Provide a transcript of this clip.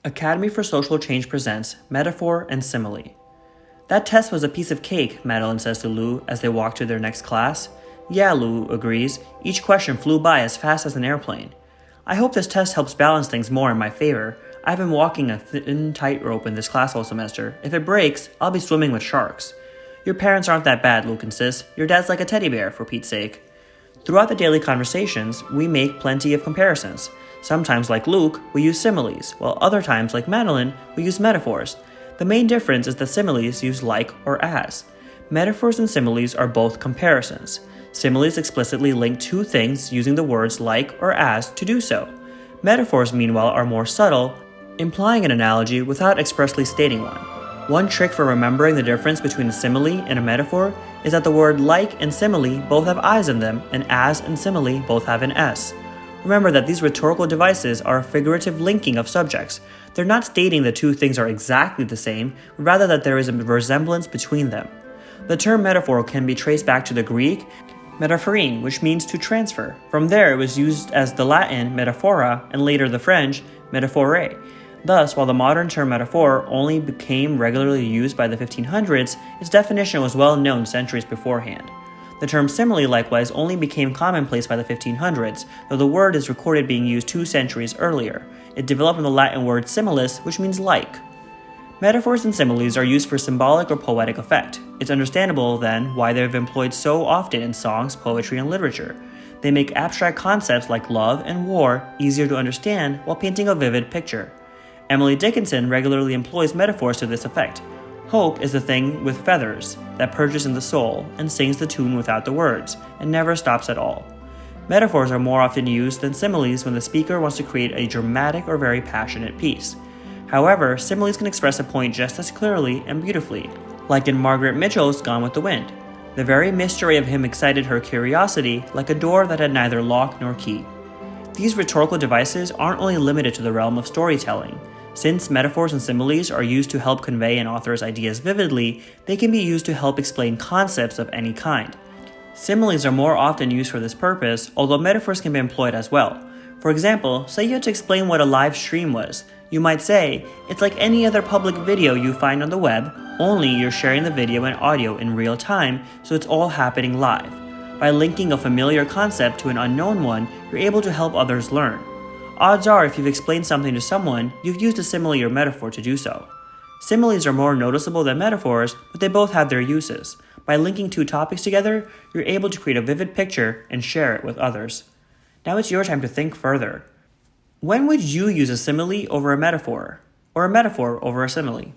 Academy for Social Change presents Metaphor and Simile. That test was a piece of cake, Madeline says to Lou as they walk to their next class. Yeah, Lou agrees. Each question flew by as fast as an airplane. I hope this test helps balance things more in my favor. I've been walking a thin tightrope in this class all semester. If it breaks, I'll be swimming with sharks. Your parents aren't that bad, Luke insists. Your dad's like a teddy bear, for Pete's sake. Throughout the daily conversations, we make plenty of comparisons. Sometimes, like Luke, we use similes, while other times, like Madeline, we use metaphors. The main difference is that similes use like or as. Metaphors and similes are both comparisons. Similes explicitly link two things using the words like or as to do so. Metaphors, meanwhile, are more subtle, implying an analogy without expressly stating one. One trick for remembering the difference between a simile and a metaphor is that the word like and simile both have i's in them, and as and simile both have an s. Remember that these rhetorical devices are a figurative linking of subjects. They're not stating the two things are exactly the same, but rather that there is a resemblance between them. The term metaphor can be traced back to the Greek metaphorein, which means to transfer. From there, it was used as the Latin metaphora and later the French metaphore. Thus, while the modern term metaphor only became regularly used by the 1500s, its definition was well known centuries beforehand. The term simile likewise only became commonplace by the 1500s, though the word is recorded being used 2 centuries earlier. It developed from the Latin word similis, which means like. Metaphors and similes are used for symbolic or poetic effect. It's understandable, then, why they've been employed so often in songs, poetry, and literature. They make abstract concepts like love and war easier to understand while painting a vivid picture. Emily Dickinson regularly employs metaphors to this effect. Hope is the thing with feathers that perches in the soul and sings the tune without the words, and never stops at all. Metaphors are more often used than similes when the speaker wants to create a dramatic or very passionate piece. However, similes can express a point just as clearly and beautifully, like in Margaret Mitchell's Gone with the Wind. The very mystery of him excited her curiosity like a door that had neither lock nor key. These rhetorical devices aren't only limited to the realm of storytelling. Since metaphors and similes are used to help convey an author's ideas vividly, they can be used to help explain concepts of any kind. Similes are more often used for this purpose, although metaphors can be employed as well. For example, say you had to explain what a live stream was. You might say, it's like any other public video you find on the web, only you're sharing the video and audio in real time, so it's all happening live. By linking a familiar concept to an unknown one, you're able to help others learn. Odds are, if you've explained something to someone, you've used a simile or metaphor to do so. Similes are more noticeable than metaphors, but they both have their uses. By linking two topics together, you're able to create a vivid picture and share it with others. Now it's your time to think further. When would you use a simile over a metaphor, or a metaphor over a simile?